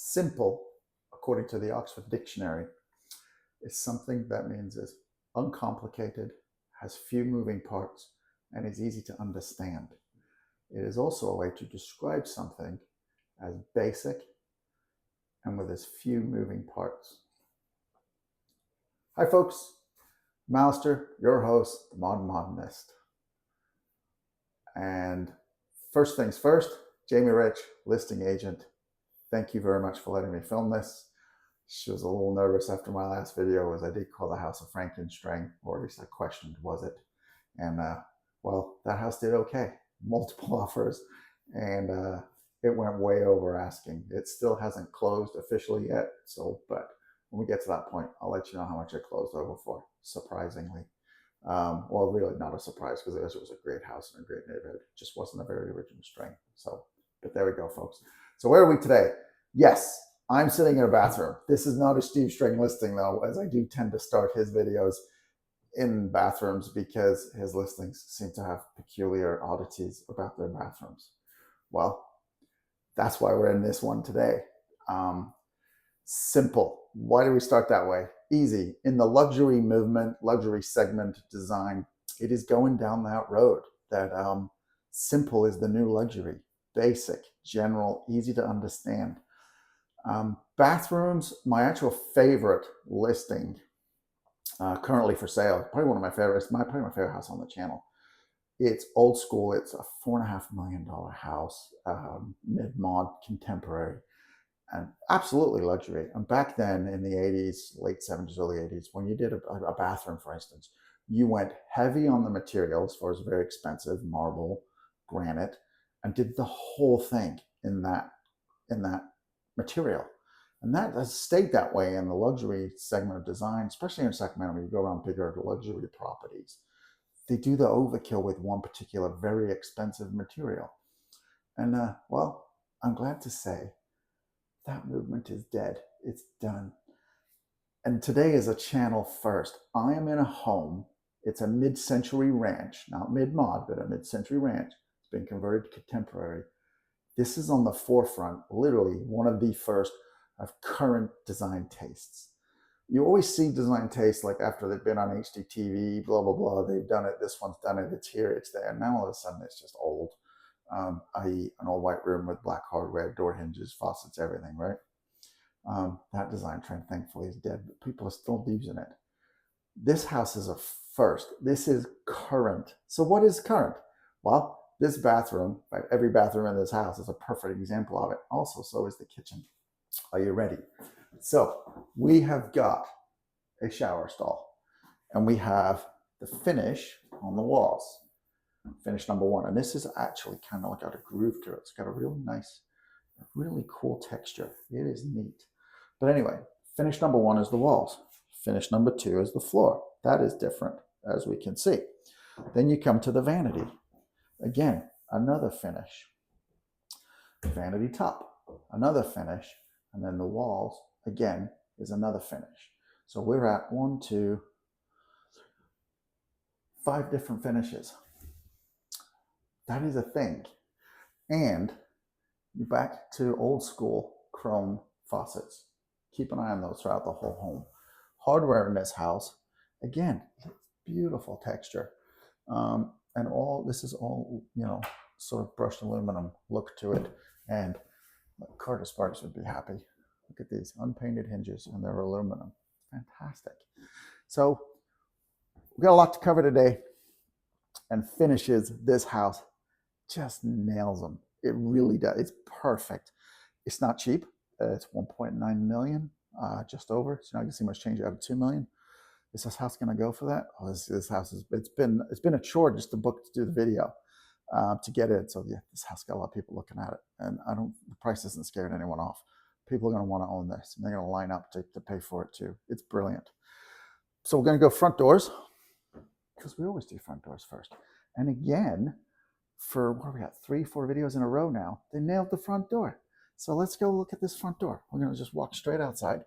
Simple, according to the Oxford Dictionary, is something that means is uncomplicated, has few moving parts, and is easy to understand. It is also a way to describe something as basic and with as few moving parts. Hi folks, I'm Alister, your host, the Modern Modernist. And first things first, Jamie Rich, listing agent. Thank you very much for letting me film this. She was a little nervous after my last video, as I did call the house a Frankenstein, or at least I questioned, was it? And well, that house did okay. Multiple offers, and it went way over asking. It still hasn't closed officially yet, but when we get to that point, I'll let you know how much it closed over for, surprisingly. Well, really not a surprise, because it was a great house in a great neighborhood. It just wasn't a very original string. But there we go, folks. So where are we today? Yes, I'm sitting in a bathroom. This is not a Steve String listing, though, as I do tend to start his videos in bathrooms because his listings seem to have peculiar oddities about their bathrooms. Well, that's why we're in this one today. Simple. Why do we start that way? Easy. In the luxury movement, luxury segment design, it is going down that road that simple is the new luxury. Basic, general, easy to understand. Bathrooms, my actual favorite listing currently for sale, probably one of my favorites, probably my favorite house on the channel. It's old school. It's a $4.5 million house, mid-mod, contemporary, and absolutely luxury. And back then in the 80s, late 70s, early 80s, when you did a bathroom, for instance, you went heavy on the material as far as very expensive marble, granite, and did the whole thing in that material. And that has stayed that way in the luxury segment of design, especially in Sacramento. When you go around bigger luxury properties, they do the overkill with one particular very expensive material. And well, I'm glad to say that movement is dead. It's done. And today is a channel first. I am in a home. It's a mid-century ranch, not mid-mod, but a mid-century ranch. It's been converted to contemporary. This is on the forefront, literally one of the first of current design tastes. You always see design tastes like after they've been on HGTV, blah, blah, blah. They've done it. This one's done it. It's here. It's there. Now all of a sudden it's just old, i.e. an all white room with black hardware, door hinges, faucets, everything, right? That design trend, thankfully, is dead, but people are still using it. This house is a first. This is current. So what is current? Well, this bathroom, right, every bathroom in this house is a perfect example of it. Also, so is the kitchen. Are you ready? So we have got a shower stall, and we have the finish on the walls. Finish number one. And this is actually kind of like got a groove to it. It's got a really nice, really cool texture. It is neat. But anyway, finish number one is the walls. Finish number two is the floor. That is different, as we can see. Then you come to the vanity. Again, another finish. Vanity top, another finish. And then the walls, again, is another finish. So we're at 1, 2, 5 different finishes. That is a thing. And you're back to old school chrome faucets. Keep an eye on those throughout the whole home. Hardware in this house, again, beautiful texture. And this is all, sort of brushed aluminum look to it. And Carter Sparks would be happy. Look at these unpainted hinges, and they're aluminum. Fantastic. So we've got a lot to cover today, and finishes this house just nails them. It really does. It's perfect. It's not cheap. It's 1.9 million, just over. So now you can see much change out of 2 million. Is this house going to go for that? Oh, this house it's been a chore just to book to do the video to get it. So yeah, this house got a lot of people looking at it, and the price isn't scaring anyone off. People are going to want to own this, and they're going to line up to pay for it too. It's brilliant. So we're going to go front doors, because we always do front doors first. And again, for what we got, 3, 4 videos in a row now, they nailed the front door. So let's go look at this front door. We're going to just walk straight outside,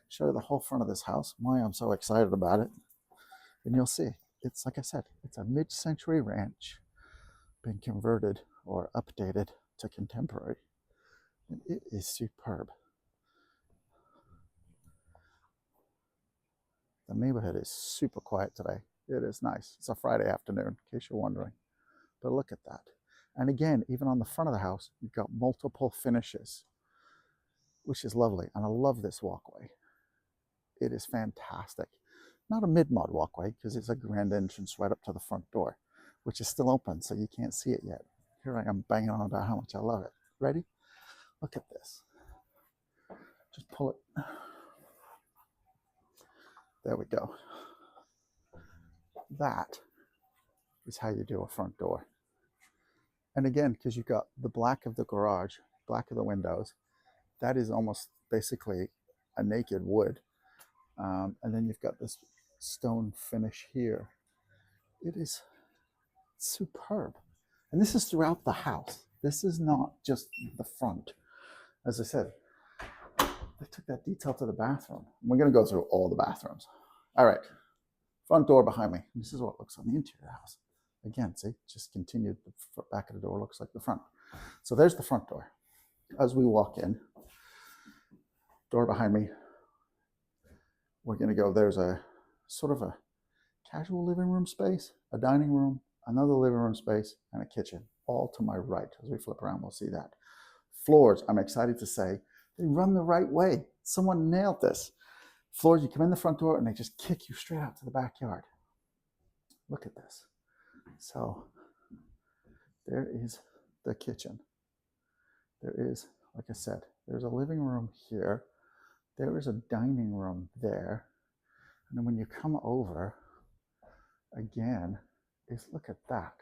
show you the whole front of this house, why I'm so excited about it. And you'll see, it's like I said, it's a mid-century ranch, been converted or updated to contemporary. And it is superb. The neighborhood is super quiet today. It is nice. It's a Friday afternoon, in case you're wondering. But look at that. And again, even on the front of the house, you've got multiple finishes, which is lovely. And I love this walkway. It is fantastic. Not a mid-mod walkway, because it's a grand entrance right up to the front door, which is still open, so you can't see it yet. Here I am banging on about how much I love it. Ready? Look at this. Just pull it. There we go. That is how you do a front door. And again, because you've got the black of the garage, black of the windows, that is almost basically a naked wood. And then you've got this stone finish here. It is superb. And this is throughout the house. This is not just the front. As I said, they took that detail to the bathroom. We're going to go through all the bathrooms. All right. Front door behind me. This is what it looks on the interior of the house. Again, see, just continued. The back of the door looks like the front. So there's the front door. As we walk in, door behind me, we're going to go, there's a sort of a casual living room space, a dining room, another living room space, and a kitchen, all to my right. As we flip around, we'll see that. Floors, I'm excited to say, they run the right way. Someone nailed this. Floors, you come in the front door and they just kick you straight out to the backyard. Look at this. So there is the kitchen. There is, like I said, there's a living room here. There is a dining room there. And then when you come over, again, look at that.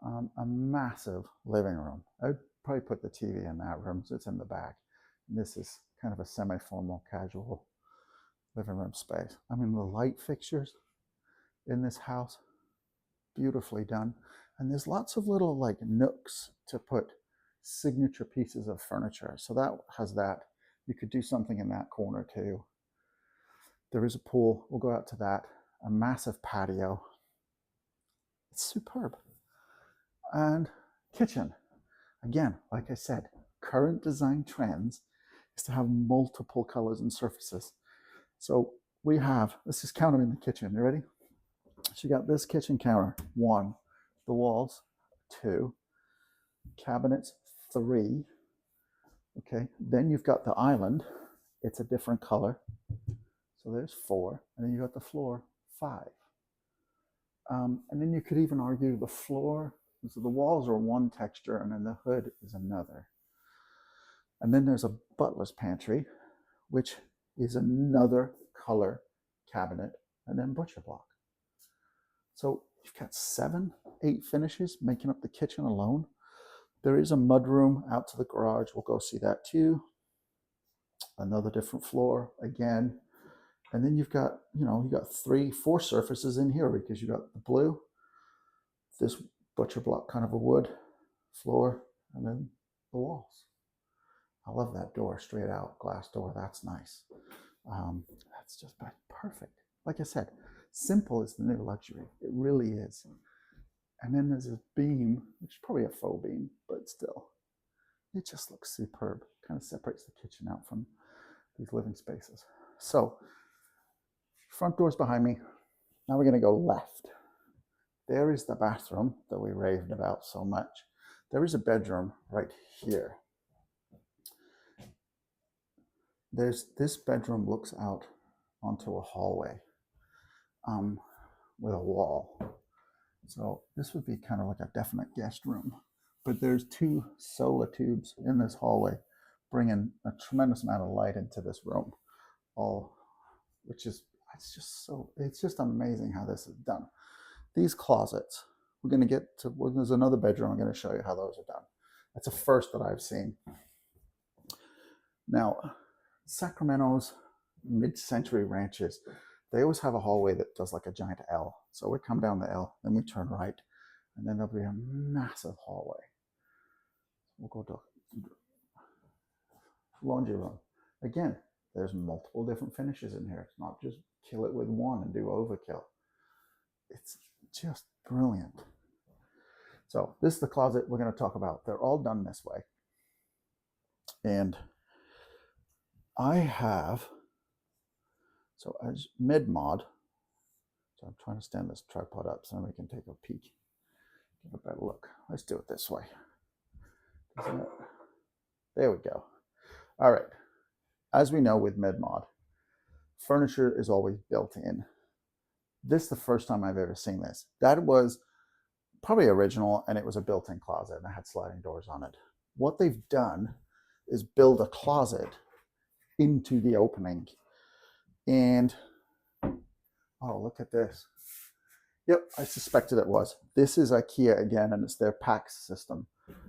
A massive living room. I'd probably put the TV in that room, so it's in the back. And this is kind of a semi-formal, casual living room space. I mean, the light fixtures in this house, beautifully done. And there's lots of little like nooks to put signature pieces of furniture. So that has that. You could do something in that corner too. There is a pool. We'll go out to that. A massive patio. It's superb. And kitchen. Again, like I said, current design trends is to have multiple colors and surfaces. So we have, let's just count them in the kitchen. You ready? So you got this kitchen counter, 1. The walls, 2. Cabinets, 3. Okay, then you've got the island. It's a different color. So there's 4. And then you got the floor, 5. And then you could even argue the floor, so the walls are one texture and then the hood is another. And then there's a butler's pantry, which is another color cabinet, and then butcher block. So you've got 7, 8 finishes making up the kitchen alone. There is a mudroom out to the garage. We'll go see that too. Another different floor again. And then you've got, you got 3, 4 surfaces in here because you got the blue, this butcher block kind of a wood floor, and then the walls. I love that door, straight out glass door. That's nice. That's just perfect. Like I said, simple is the new luxury. It really is. And then there's a beam, which is probably a faux beam, but still, it just looks superb. Kind of separates the kitchen out from these living spaces. So, front door's behind me. Now we're going to go left. There is the bathroom that we raved about so much. There is a bedroom right here. This bedroom looks out onto a hallway with a wall. So this would be kind of like a definite guest room. But there's 2 solar tubes in this hallway, bringing a tremendous amount of light into this room. It's just amazing how this is done. These closets, we're going to get to, there's another bedroom. I'm going to show you how those are done. That's a first that I've seen. Now, Sacramento's mid-century ranches, they always have a hallway that does like a giant L. So we come down the L, then we turn right, and then there'll be a massive hallway. We'll go to laundry room. Again, there's multiple different finishes in here. It's not just kill it with one and do overkill. It's just brilliant. So this is the closet we're going to talk about. They're all done this way. And I have So as mid-mod, so I'm trying to stand this tripod up so we can take a peek, get a better look. Let's do it this way. There we go. All right. As we know with mid-mod, furniture is always built in. This is the first time I've ever seen this. That was probably original, and it was a built-in closet, and it had sliding doors on it. What they've done is build a closet into the opening. And, oh, look at this. Yep, I suspected it was. This is IKEA again, and it's their PAX system,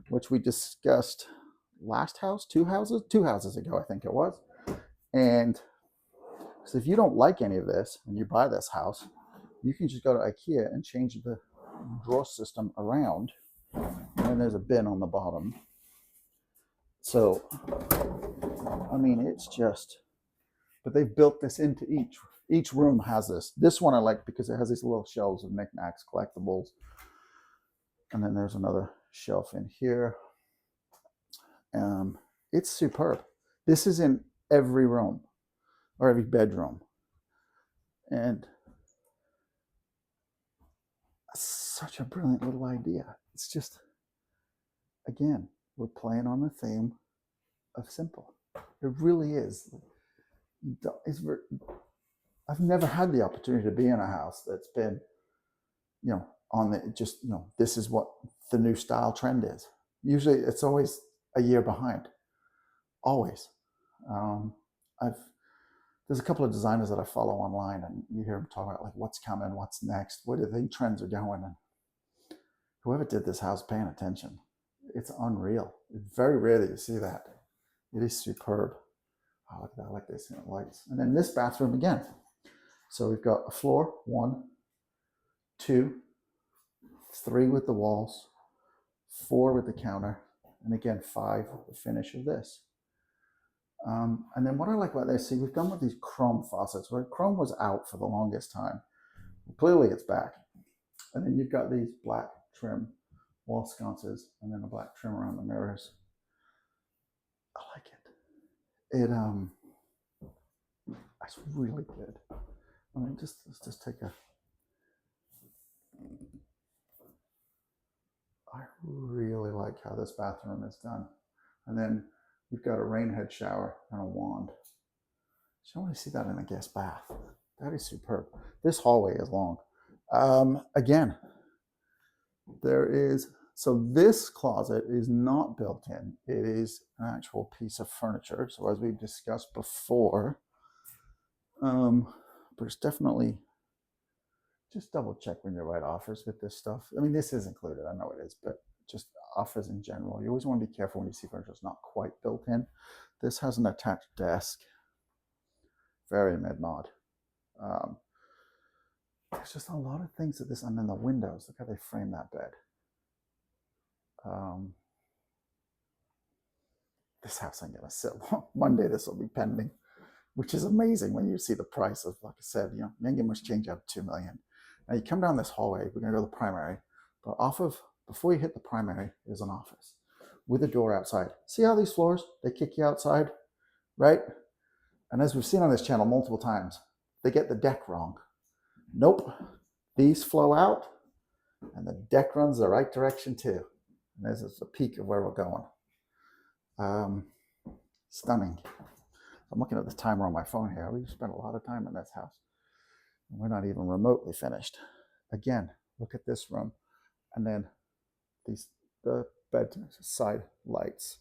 which we discussed last house, two houses ago, I think it was. And so if you don't like any of this and you buy this house, you can just go to IKEA and change the drawer system around. And then there's a bin on the bottom. So, I mean, it's just, but they've built this into each room has this. This one I like because it has these little shelves of knickknacks, collectibles. And then there's another shelf in here. It's superb. This is in every room or every bedroom. And such a brilliant little idea. It's just, again, we're playing on the theme of simple. It really is. I've never had the opportunity to be in a house that's been, on the just, this is what the new style trend is. Usually it's always a year behind. Always. There's a couple of designers that I follow online, and you hear them talk about like what's coming, what's next, where do the trends are going, and whoever did this house paying attention. It's unreal. It's very rare that you see that. It is superb. Oh, look at that, I like this, lights. And then this bathroom again. So we've got a floor, 1, 2, 3 with the walls, 4 with the counter, and again 5 the finish of this. And then what I like about this, see, we've gone with these chrome faucets, where chrome was out for the longest time. Clearly it's back. And then you've got these black trim wall sconces, and then a black trim around the mirrors. I like it. It's really good. I mean, let's just take a. I really like how this bathroom is done. And then you've got a rain head shower and a wand. You don't really see that in a guest bath. That is superb. This hallway is long. Again, so this closet is not built in. It is an actual piece of furniture. So as we've discussed before, but it's definitely, just double check when you write offers with this stuff. I mean, this is included, I know it is, but just offers in general. You always want to be careful when you see furniture that's not quite built in. This has an attached desk. Very mid-mod. There's just a lot of things that this, and then the windows, look how they frame that bed. This house ain't gonna sit long. Monday this will be pending, which is amazing when you see the price of, like I said, you ain't get much change out of $2 million. Now you come down this hallway, we're gonna go to the primary, but before you hit the primary is an office with a door outside. See how these floors, they kick you outside, right? And as we've seen on this channel multiple times, they get the deck wrong. Nope, these flow out and the deck runs the right direction too. And this is a peek of where we're going. Stunning. I'm looking at the timer on my phone here. We've spent a lot of time in this house. And we're not even remotely finished. Again, look at this room. And then the bedside lights,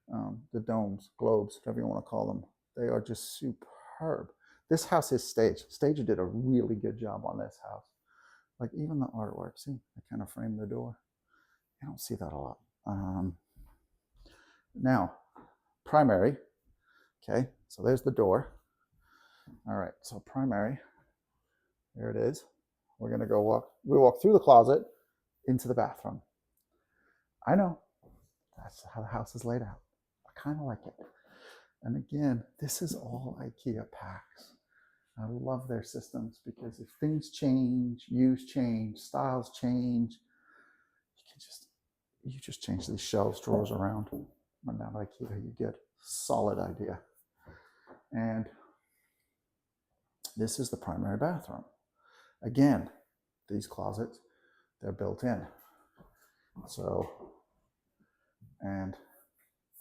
the domes, globes, whatever you want to call them. They are just superb. This house is staged. Stager did a really good job on this house. Like even the artwork, see, I kind of framed the door. You don't see that a lot. Now, primary, okay, so there's the door. All right, so primary, there it is. We're gonna we walk through the closet into the bathroom. I know, that's how the house is laid out. I kind of like it. And again, this is all IKEA PAX. I love their systems because if things change, use change, styles change, you just change these shelves, drawers around. Run down IKEA, you get a solid idea. And This is the primary bathroom. Again, these closets, they're built in. So, and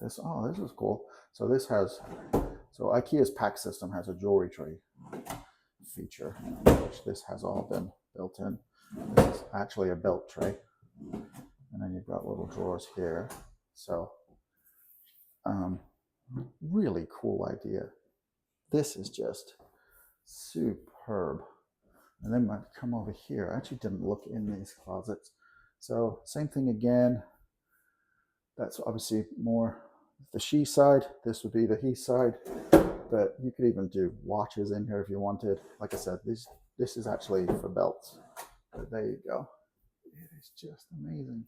this, oh, this is cool. So this has, so IKEA's pack system has a jewelry tray feature, which this has all been built in. This is actually a belt tray. And then you've got little drawers here. So, really cool idea. This is just superb. And then I come over here. I actually didn't look in these closets. So same thing again. That's obviously more the she side. This would be the he side. But you could even do watches in here if you wanted. Like I said, this is actually for belts. But there you go. It is just amazing.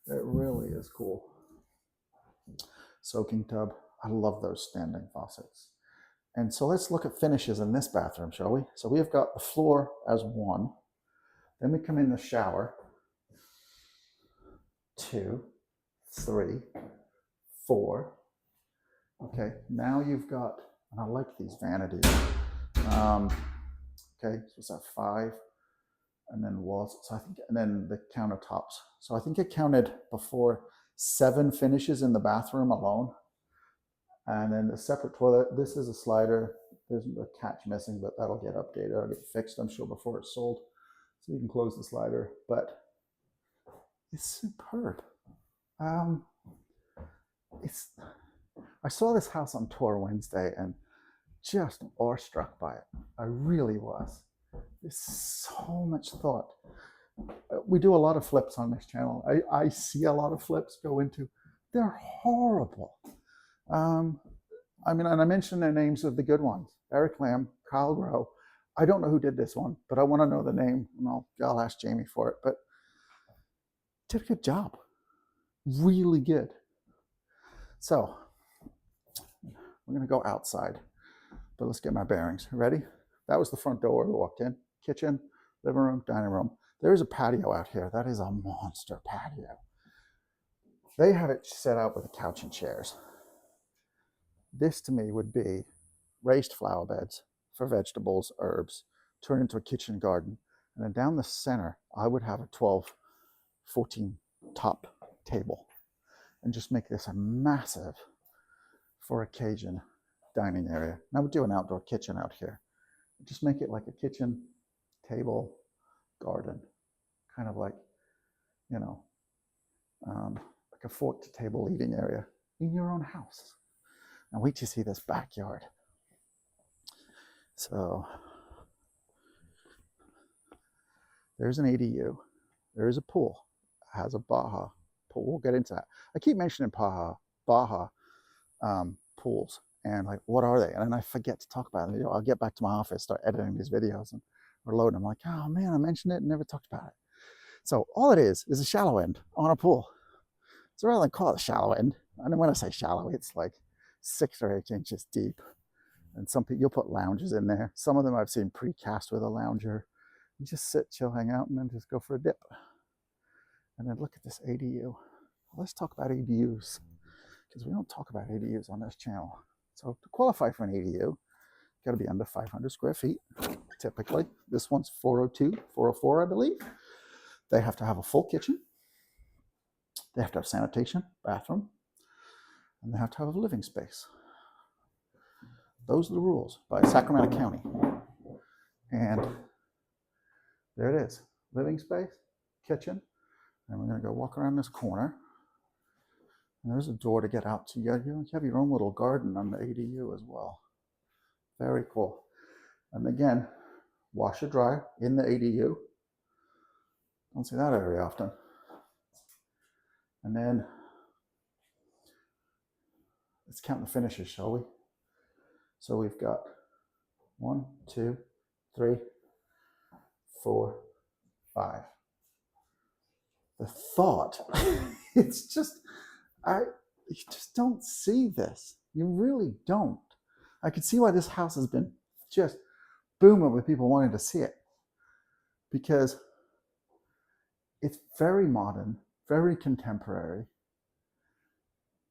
It really is cool. Soaking tub. I love those standing faucets. And so let's look at finishes in this bathroom, shall we? So we have got the floor as one. Then we come in the shower. 2, 3, 4. Okay, now you've got, and I like these vanities. Okay, so it's at 5, and then walls. So I think, and then the countertops. So I think it counted before 7 finishes in the bathroom alone. And then the separate toilet. This is a slider. There's a catch missing, but that'll get updated. It'll get fixed, I'm sure, before it's sold. So you can close the slider, but it's superb. I saw this house on tour Wednesday and just awestruck by it. I really was. There's so much thought. We do a lot of flips on this channel. I see a lot of flips go into, they're horrible. I mean, and I mentioned the names of the good ones. Eric Lamb, Kyle Grow. I don't know who did this one, but I want to know the name, and I'll ask Jamie for it. But did a good job. Really good. So we're going to go outside, but let's get my bearings. Ready? That was the front door we walked in. Kitchen, living room, dining room. There is a patio out here. That is a monster patio. They have it set out with a couch and chairs. This to me would be raised flower beds for vegetables, herbs, turn into a kitchen garden. And then down the center, I would have a 12, 14 top table and just make this a massive for occasion dining area. And I would do an outdoor kitchen out here. Just make it like a kitchen, table, garden, kind of like, you know, like a fork to table eating area in your own house. Now wait till you see this backyard. So there's an ADU. There is a pool. It has a Baja pool. We'll get into that. I keep mentioning Baja pools, and like, what are they? And then I forget to talk about them. You know, I'll get back to my office, start editing these videos, and we're loading. I'm like, oh man, I mentioned it and never talked about it. So all it is a shallow end on a pool. So rather than call it shallow end, and when I say shallow, it's like 6 or 8 inches deep. And some people, you'll put lounges in there. Some of them I've seen precast with a lounger. You just sit, chill, hang out, and then just go for a dip. And then look at this ADU. Let's talk about ADUs, because we don't talk about ADUs on this channel. So to qualify for an ADU, you got to be under 500 square feet, typically. This one's 402, 404, I believe. They have to have a full kitchen. They have to have sanitation, bathroom, and they have to have a living space. Those are the rules by Sacramento County. And there it is. Living space, kitchen. And we're going to go walk around this corner. And there's a door to get out. So you have your own little garden on the ADU as well. Very cool. And again, washer dryer in the ADU. Don't see that very often. And then let's count the finishes, shall we? So we've got 1, 2, 3, 4, 5. The thought, it's just, you just don't see this. You really don't. I could see why this house has been just booming with people wanting to see it, because it's very modern, very contemporary,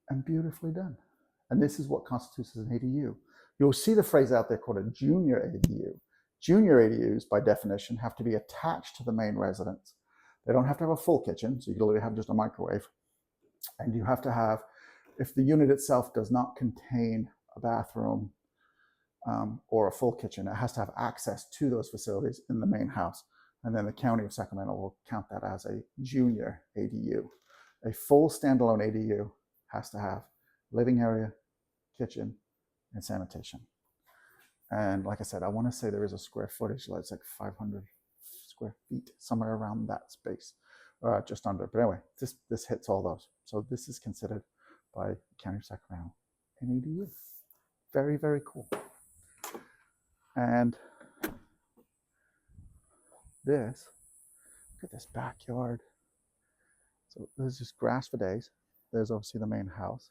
and beautifully done. And this is what constitutes an ADU. You'll see the phrase out there called a junior ADU. Junior ADUs, by definition, have to be attached to the main residence. They don't have to have a full kitchen, so you can literally have just a microwave. And you have to have, if the unit itself does not contain a bathroom or a full kitchen, it has to have access to those facilities in the main house. And then the county of Sacramento will count that as a junior ADU. A full standalone ADU has to have living area, kitchen, and sanitation. And like I said, I want to say there is a square footage, it's like 500 square feet, somewhere around that space, just under. But anyway, this hits all those. So this is considered by the County of Sacramento an ADU. Very, very cool. And this, look at this backyard. So there's just grass for days. There's obviously the main house.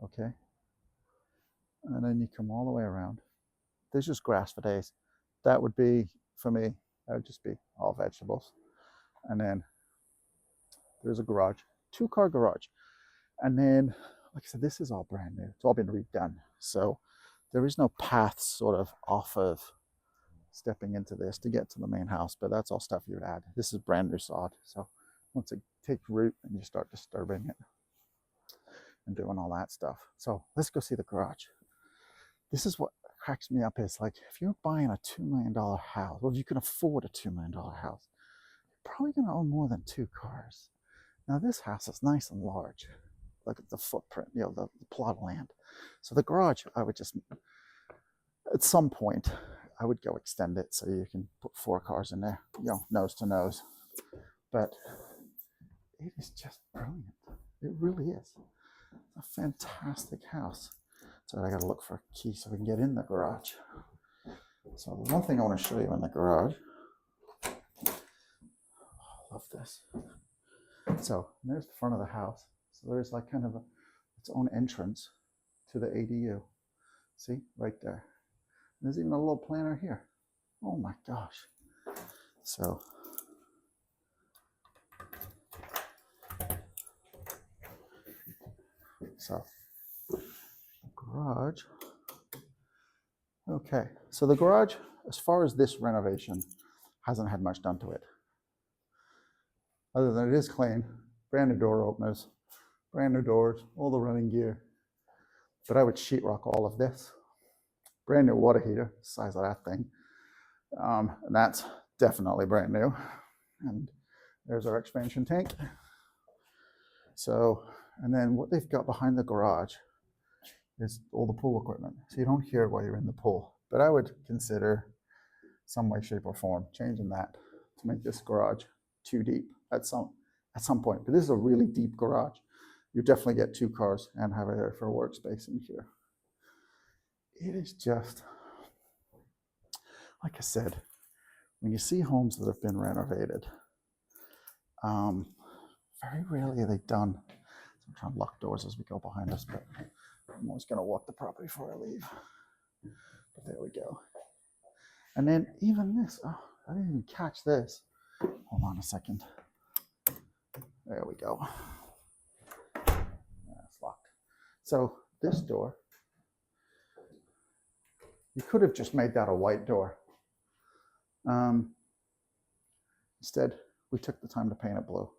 Okay. And then you come all the way around. There's just grass for days. That would be, for me, that would just be all vegetables. And then there's a garage, 2-car garage. And then, like I said, this is all brand new. It's all been redone. So there is no path sort of off of stepping into this to get to the main house, but that's all stuff you would add. This is brand new sod. So once it takes root and you start disturbing it and doing all that stuff. So let's go see the garage. This is what cracks me up is like, if you're buying a $2 million house, well, if you can afford a $2 million house, you're probably going to own more than 2 cars. Now this house is nice and large. Look at the footprint, you know, the plot of land. So the garage, I would just, at some point, I would go extend it so you can put 4 cars in there, you know, nose to nose. But it is just brilliant. It really is. It's a fantastic house. So I got to look for a key so we can get in the garage. So the one thing I want to show you in the garage, oh, I love this. So there's the front of the house. So there's like kind of its own entrance to the ADU. See, right there. And there's even a little planter here. Oh my gosh. So garage. Okay, so the garage, as far as this renovation, hasn't had much done to it. Other than it is clean, brand new door openers, brand new doors, all the running gear. But I would sheetrock all of this. Brand new water heater, the size of that thing. And that's definitely brand new. And there's our expansion tank. So, and then what they've got behind the garage is all the pool equipment. So you don't hear it while you're in the pool. But I would consider some way, shape, or form changing that to make this garage too deep at some point. But this is a really deep garage. You definitely get 2 cars and have area for workspace in here. It is just, like I said, when you see homes that have been renovated, very rarely are they done. I'm trying to lock doors as we go behind us, but I'm always going to walk the property before I leave. But there we go. And then even this, oh, I didn't even catch this. Hold on a second. There we go. Yeah, it's locked. So this door, you could have just made that a white door. Instead, we took the time to paint it blue.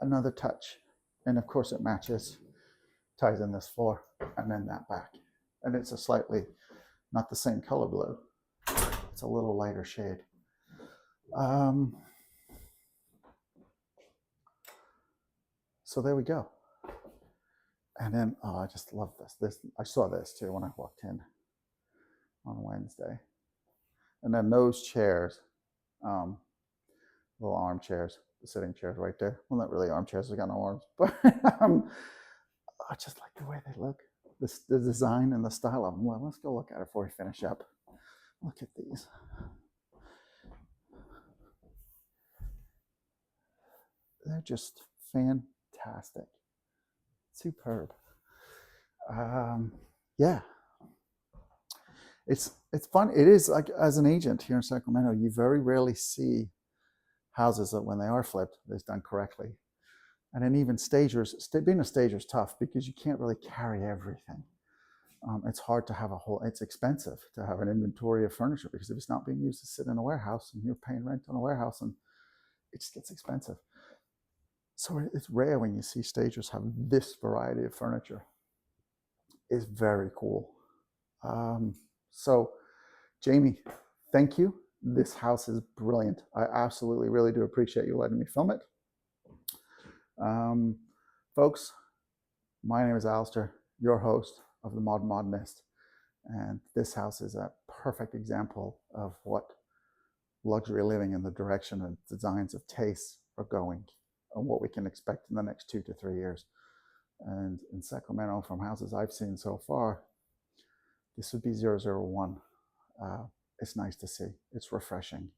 Another touch. And of course it matches, ties in this floor, and then that back. And it's a slightly, not the same color blue. It's a little lighter shade. So there we go. And then, oh, I just love this. I saw this too when I walked in on Wednesday. And then those chairs, little armchairs, the sitting chairs right there. Well, not really armchairs, they got no arms, but I just like the way they look. The design and the style of them. Well, let's go look at it before we finish up. Look at these. They're just fantastic. Superb. Yeah. It's fun. It is like, as an agent here in Sacramento, you very rarely see houses that when they are flipped, they're done correctly. And then even stagers, being a stager is tough because you can't really carry everything. It's hard to have it's expensive to have an inventory of furniture, because if it's not being used to sit in a warehouse and you're paying rent on a warehouse, and it just gets expensive. So it's rare when you see stagers have this variety of furniture. It's very cool. So Jamie, thank you. This house is brilliant. I absolutely really do appreciate you letting me film it. Folks, my name is Alister, your host of the Modern Modernist, and this house is a perfect example of what luxury living and the direction and designs of tastes are going, and what we can expect in the next 2 to 3 years. And in Sacramento, from houses I've seen so far, this would be 001. It's nice to see. It's refreshing.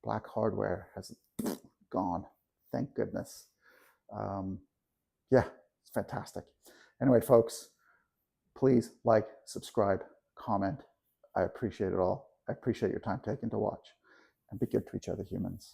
Black hardware has gone, thank goodness. Yeah, it's fantastic. Anyway, folks, please like, subscribe, comment. I appreciate it all. I appreciate your time taken to watch, and be good to each other, humans.